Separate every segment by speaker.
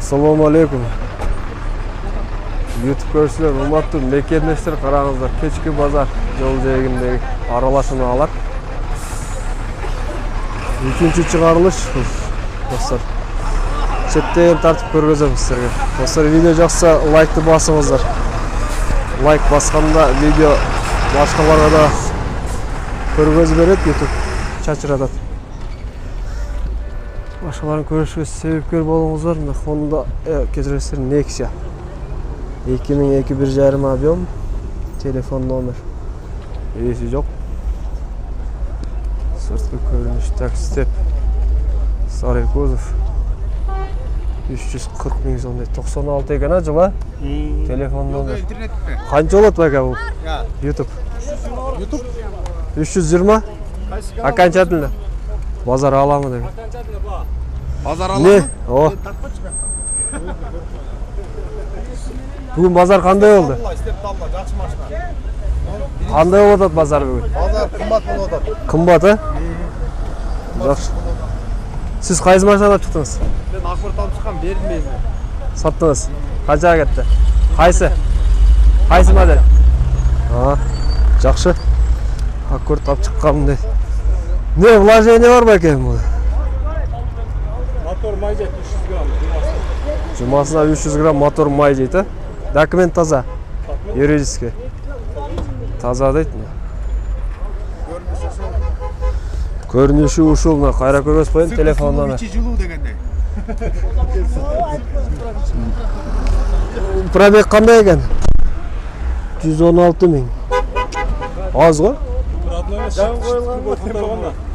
Speaker 1: Assalomu alaykum. YouTube ko'ruvchilar, hurmatli mekendeshlar, qarangizlar, kechki bozor yo'l joyidagi aralashmalar. Ikkinchi chiqarilish dostlar. Chetdan tartib ko'rgazamiz sizlarga. Dostlar, video yoqsa like bosingizlar. Like bosganda video boshqalarga da ko'rgazib beradi YouTube. Chachratadi. Başkalarını görüşürüz, sebepkar bolğunuzlar. Honda kechirasizlar, Nexia 2002 1.5 объем, telefon nomer esi yok. Sırtlı ko'rinish, step Saray kuzov 340 ming so'm, 96 ekan jila. Telefon nomer qancha bo'ladi aka bu? YouTube 320. Qancha tilda? Bozor alamı demek.
Speaker 2: Pazar alamı?
Speaker 1: Ne? O. Bugün pazar qanday oldu? Qanday oldu pazar bugün?
Speaker 2: Pazar qimmat bo'ladi.
Speaker 1: Qimmat ha? Yaxshi. Siz qaysi mashinada chiqdingiz?
Speaker 2: Men Akburt olib chiqqan, bermayman.
Speaker 1: Sotdingiz. Qanchaga ketdi? Qaysi? Qaysi model? Ha, yaxshi. Akburt olib chiqqanday. Ne vложение var bakayım bu?
Speaker 2: Motor mayjet 300 gram.
Speaker 1: Cumasına 300 gram motor mayjet. Dokument taza. Юридический. Taza değil mi? Görünüşü uşul mu? Kayra görüyoruz koyun telefondan.
Speaker 2: İçi жылуу degende.
Speaker 1: Probek qanday ekan? 116 ming. Az go?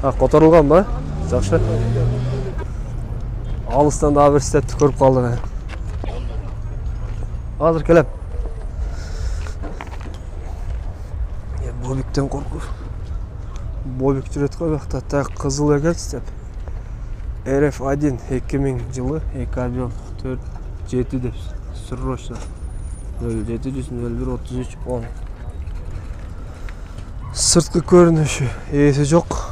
Speaker 1: Ha, ko'tarilgan mı? Yaxshi. Alısdan da bir stepni ko'rib qoldim. Hozir kelib. Bobikdan qo'rqib. Bobik жүрөт qo'y vaqtda ta qizil ekan step. RF1 2000 yılı, объем 4.7 deb sırroşla. 07013310. Sırtqı görünüşü esi yok.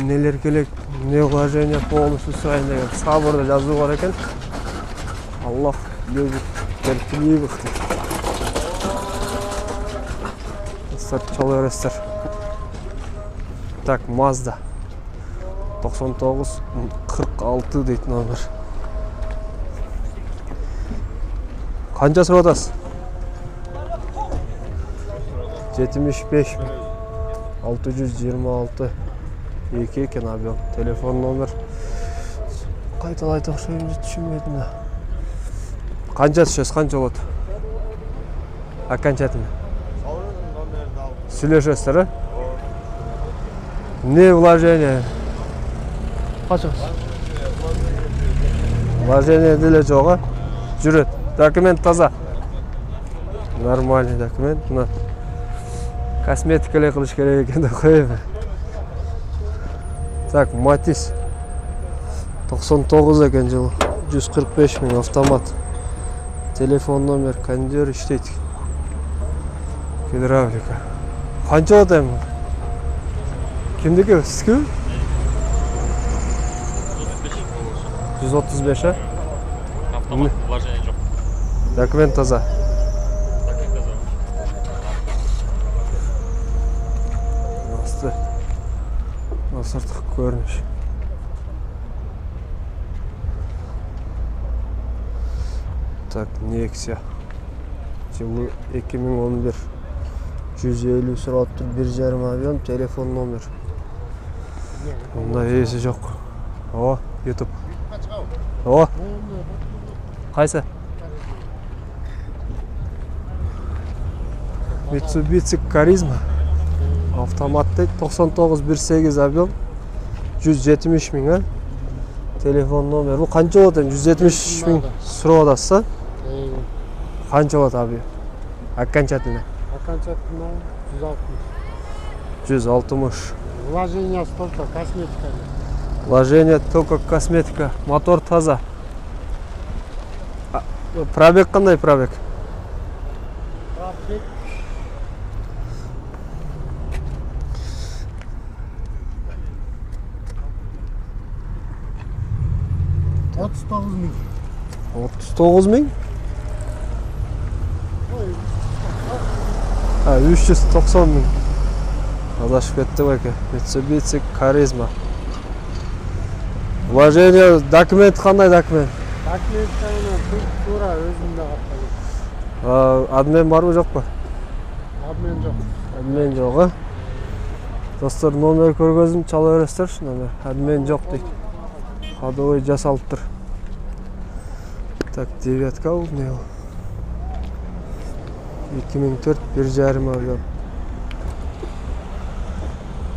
Speaker 1: Neler gerek, ne vложение полностью sayın degan. Sabırda yazığı var ekan. Allah bilir, tertiliği bıktı. Start çalıyorlar. Tak, Mazda 9946 deydi nomer. Qancha so'radasiz? 75 mi? 626 2 ekan объем. Telefon nomer qayta o'xshaymiz, tushunmadim. Qancha tushasiz, qancha bo'ladi? Окончательно. Сөйлешесіздер, а? Ne вложение? Qanchasiz? Вложение dile yo'q, a? Жүрет. Dokument taza. Нормальный dokument. Buni kosmetikalar qilish kerak ekan deb qo'yaymi? Tak, Matiz 99 ekan jil. 145 ming avtomat. Telefon nomer, kondyor ishlaydi. Gidravlika. Qancha o'taymi? Kimniki? Sizki? 135 ha?
Speaker 3: Автомат, вложение жоқ.
Speaker 1: Dokument taza. Sırtqı görünüş. Tak, Nexia. Yılı 2011. 150 süratli 1.5 объем, telefon nomer. Bunda esi yok. O, YouTube. O. Qaysi? Mitsubishi Karizma. Avtomatda 99 1.8 объем 170 ming ha. Telefon nomer. Bu qancha bo'ladi? 170 ming so'radasiz. Qancha bo'ladi abi? Окончательно.
Speaker 4: Окончательно 160.
Speaker 1: 160.
Speaker 4: Вложение столько, косметика.
Speaker 1: Вложение только косметика. Мотор таза. Пробег qanday пробег?
Speaker 4: Пробег 39 ming.
Speaker 1: 39 ming. Ha, 390 ming. Adashib ketdi aka. Mitsubishi Karizma. Vложение dokument qanday dokument?
Speaker 4: Dokumentlarni to'g'ri o'zimda qildim.
Speaker 1: Admin bormi yo'qmi?
Speaker 4: Admin yo'q.
Speaker 1: Admin yo'q, ha? Dostlar, nomer ko'rgazim chalaverasizlar shu nomer. Admin yo'q deydi. Ходовой жасалып тұр. Так, девятка ол не ол? 2004 1,5 миллион.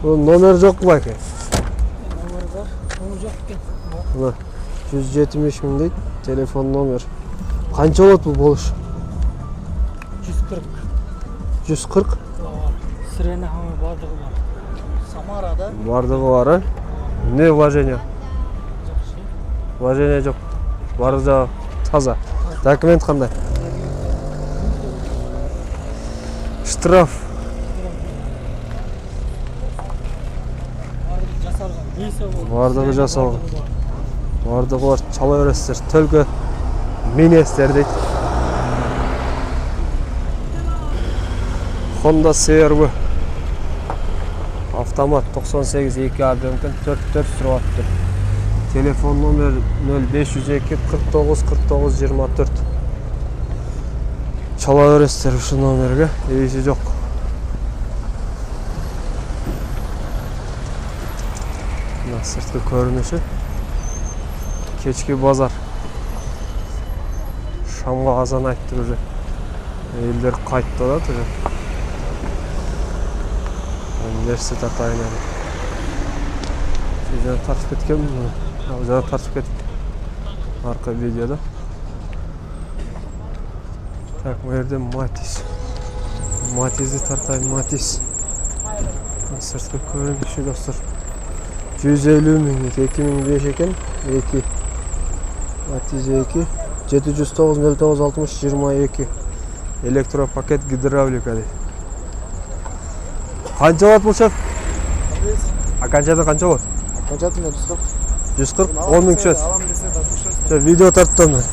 Speaker 1: Бұл номер жоқ ба екен?
Speaker 4: Номер жоқ екен.
Speaker 1: Мына 170 мың дейді, телефон номер. Қанша болады бұл болыш?
Speaker 4: 140.
Speaker 1: 140?
Speaker 4: Сирена хамы бардығы бар. Самарада.
Speaker 1: Бардығы бар, а? Не вложение? Вложение жоқ. Барды таза. Документ қандай? Штраф. Бардығы жасалған. Бардығы бар, чала өресіздер. Төлгі минестер дейді. Honda CR-бі. Автомат 98 2 объемкен 44 сұрап тұр. Телефон номер 0502 49 49 24. Чала өрестер ұшы номерге, ейсі жоқ. Сыртқы көрініші. Кечкі базар. Шамға азан айтты уже. Елдер қайтты да уже. Университет атайын. Жаңа тартып кеткен. Жаңа тартып кетіп. Арқа видеода. Так, bu yerде Matiz. Matiz'i tartayın, Matiz. Sırtқы көрініші достар. 150 миңдік, 2005 екен, 2. Matiz 2. 709 09 60 22. Elektropakет гидравлика дейді. Қанша болады бұл шеф? Қаншада қанша болады?
Speaker 2: Қаншады мен 140.
Speaker 1: 140, 10 мың түсесіз.
Speaker 2: Алам десе де 66.
Speaker 1: Видео тарттым мен.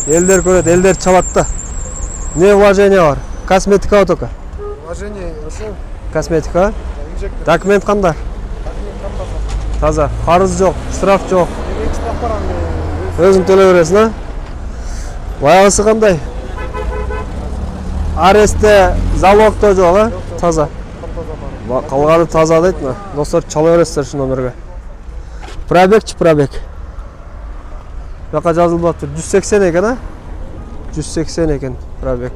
Speaker 1: Елдер көреді, елдер чалатты. Не вложение бар? Косметика только.
Speaker 2: Вложение, ошо.
Speaker 1: Косметика?
Speaker 2: Инжектор.
Speaker 1: Документ қандай? Таза. Қарыз жоқ, штраф жоқ.
Speaker 2: Екі штраф бар аңды.
Speaker 1: Өзің төлей бересің, а? Баяғысы қандай? Аресте, залогта жоқ, а? Таза. Қалғаны таза дейді ма? Достар, чала бересіздер шы номерге. Пробегчі, пробег. Бақа жазылып жатыр. 180 екен, а? 180 екен пробег.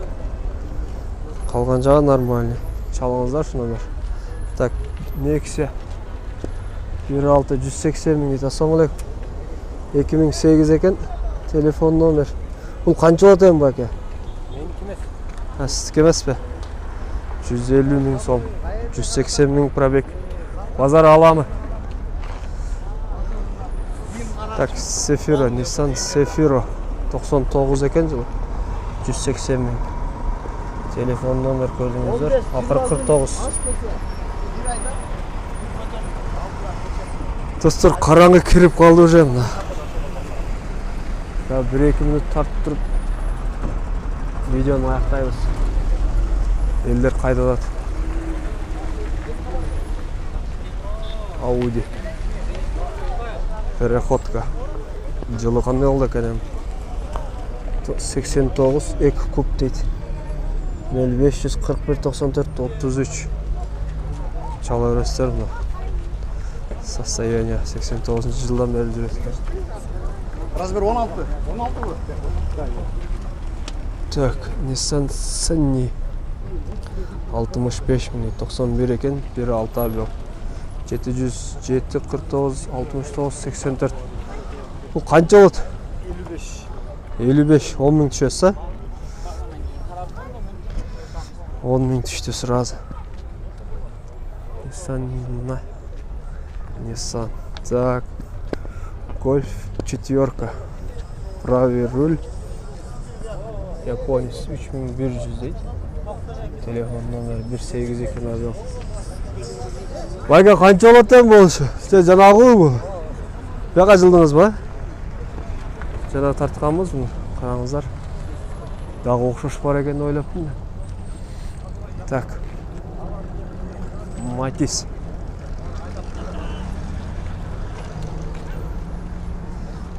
Speaker 1: Қалған жағы нормальный. Чалыңыздар шы номер. Так, Nexia 1.6 180 мың дейді. Ассалаумағалейкум. 2008 екен. Телефон номер. Бұл қанша болады ең бәке?
Speaker 2: Менікі емес.
Speaker 1: Сіздікі емес пе? 150 мың сом. 180 мың пробег. Базар аламы? Так, Sefiro, Nissan Sefiro 99 екен жылы. 180 мың. Телефон номер көрдіңіздер. Ақыры 49. Достар, қараңғы кіріп қалды уже мына. 1-2 минут тартып тұрып видеоны аяқтаймыз. Елдер қайдалады. Audi. Переходка. Жылы қандай олды екен? 89 2 куб дейді. 0541 94 33. Чала өрестер мына. Состояние 89 жылдан бері жүреді.
Speaker 2: Размер 16. 16 bu.
Speaker 1: Так, Nissan Sunny 65 мың 91 екен, 1.6 объем. 707 49 69 84. Бұл қанша болады? 55, 10 мың түсесі. 10 мың түсті сразу. Nissan. Так, Golf 4. Правый руль. Японец 3100 дейді. Телефон номер 18 екен объем. Байға қанша болады ең болшы? Сте жаңағы ғой бұл. Бәқа жылдыңыз ба? жана тартканбыз муну. Караңыздар. Дагы окшош бар экен деп ойлоптум да. Так. Матис.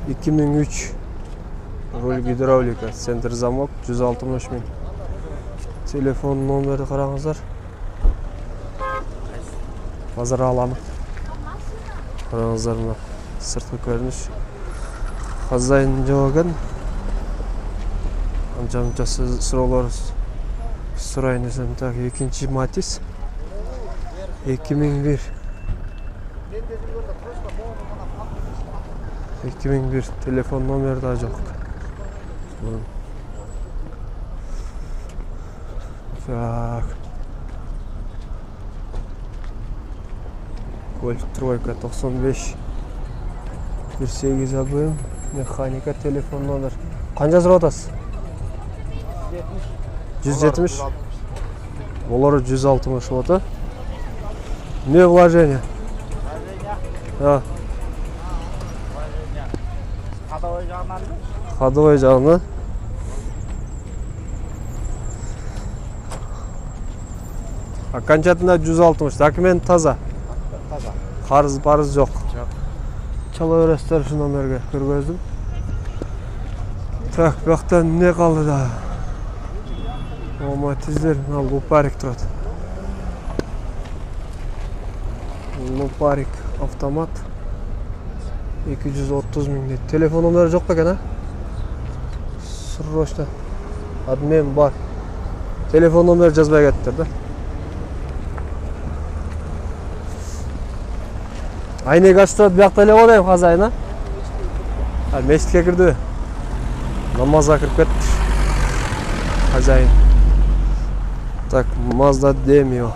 Speaker 1: ...2003 руль гидравлика, центр замок, 160 000. Телефон номери караңыздар. Азыр аламын. Караңыздар мына сырткы көрүнүш. Хозяин жок экен. Анча-мынча суроолор сурайын десем, так, экинчи Матис. 2001. 2001 телефон номери да жок. Так. Гольф тройка 95. 18 АБМ. Механика телефон номер. Канча сурап атасыз? 170. Олар 160 болот. Не вложение? Да. Ходовой жағынан. Окончательно 160. Документ таза.
Speaker 2: Таза.
Speaker 1: Қарыз жоқ. Чала өрестер şu номерге көргөздüm. Так, бақтан не қалды да? О, Матиздер, Лупарик тұрады. Лупарик автомат. 230 000 дейді. Телефон номері жоқ па екен, а? Сұррошта. Адмен бар. Телефон номері жазбай кеттір, да? Айнек аштырады, бияқта әле қодайым қазайына. Мешітке кірді. Намазға кіріп кетті. Хозяин. Так, Mazda Demio.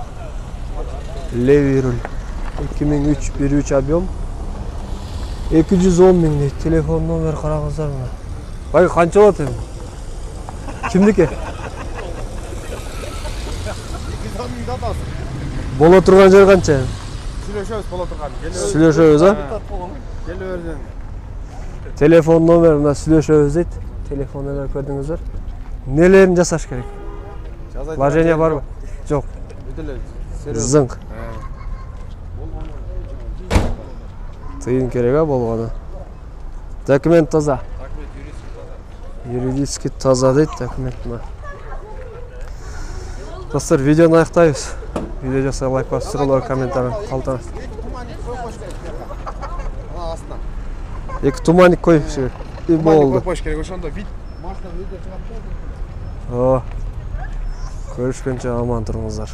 Speaker 1: Левый руль. 2003 1.3 объем. 210 000 дейді. Телефон номер қараңыздар мына. Бай, қанша болады енді? Кімдікі?
Speaker 2: 210 000 атасы.
Speaker 1: Бола тұрған жер қанша?
Speaker 2: Сүйлөшөбүз боло турган.
Speaker 1: Сүйлөшөбүз, а?
Speaker 2: Келе берден.
Speaker 1: Телефон номер мына сүйлөшөбүз дейт. Телефон номер көрдүңүздөр. Нелерин жасаш керек? Вложение барбы? Жок. Зыңк. Тыйын керек, а болгону. Документ таза. Юридически таза дейт документ мына. Достор, видеону аяктайбыз. Видео жасап лайк басып, суроолор, комментарий калтырыңыз. Эки туманник коюш керек. И болду.
Speaker 2: Коюш керек, ошондо вид машина видео чыгат.
Speaker 1: Көрүшкөнчө аман туруңуздар.